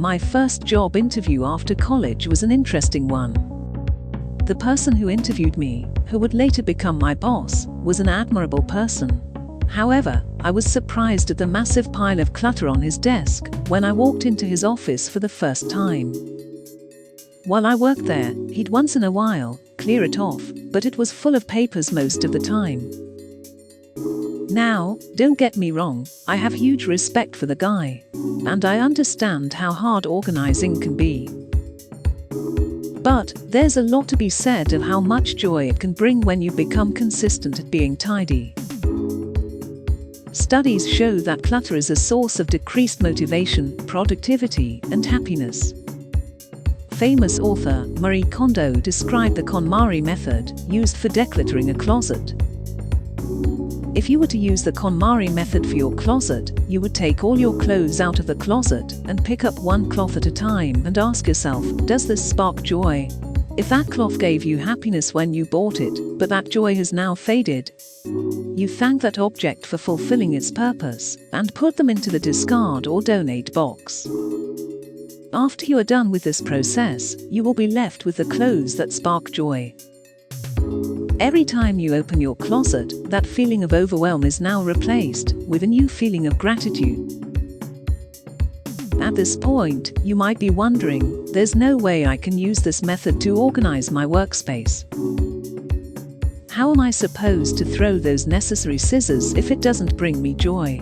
My first job interview after college was an interesting one. The person who interviewed me, who would later become my boss, was an admirable person. However, I was surprised at the massive pile of clutter on his desk when I walked into his office for the first time. While I worked there, he'd once in a while clear it off, but it was full of papers most of the time. Now, don't get me wrong, I have huge respect for the guy, and I understand how hard organizing can be. But there's a lot to be said of how much joy it can bring when you become consistent at being tidy. Studies show that clutter is a source of decreased motivation, productivity, and happiness. Famous author Marie Kondo described the KonMari method used for decluttering a closet. If you were to use the KonMari method for your closet, you would take all your clothes out of the closet and pick up one cloth at a time and ask yourself, does this spark joy? If that cloth gave you happiness when you bought it, but that joy has now faded, you thank that object for fulfilling its purpose and put them into the discard or donate box. After you are done with this process, you will be left with the clothes that spark joy. Every time you open your closet, that feeling of overwhelm is now replaced with a new feeling of gratitude. At this point, you might be wondering, there's no way I can use this method to organize my workspace. How am I supposed to throw those necessary scissors if it doesn't bring me joy?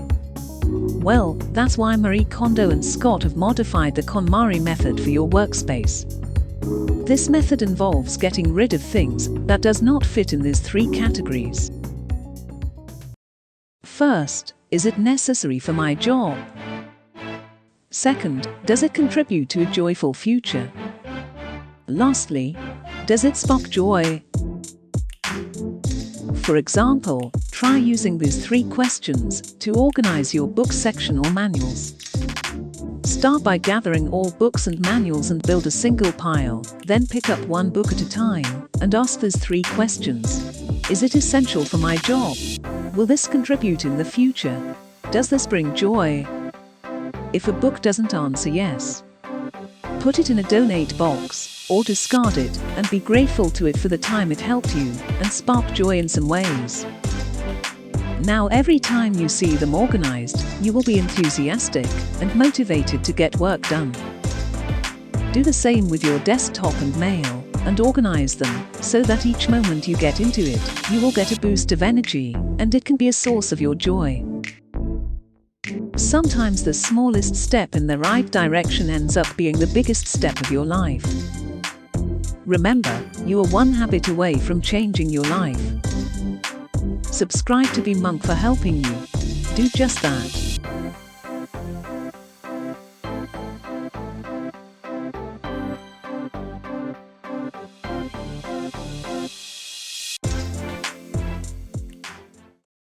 Well, that's why Marie Kondo and Scott have modified the KonMari method for your workspace. This method involves getting rid of things that does not fit in these three categories. First, is it necessary for my job? Second, does it contribute to a joyful future? Lastly, does it spark joy? For example, try using these three questions to organize your book section or manuals. Start by gathering all books and manuals and build a single pile, then pick up one book at a time and ask these three questions. Is it essential for my job? Will this contribute in the future? Does this bring joy? If a book doesn't answer yes, put it in a donate box or discard it and be grateful to it for the time it helped you and sparked joy in some ways. Now every time you see them organized, you will be enthusiastic and motivated to get work done. Do the same with your desktop and mail, and organize them so that each moment you get into it, you will get a boost of energy, and it can be a source of your joy. Sometimes the smallest step in the right direction ends up being the biggest step of your life. Remember, you are one habit away from changing your life. Subscribe to Be Monk for helping you do just that.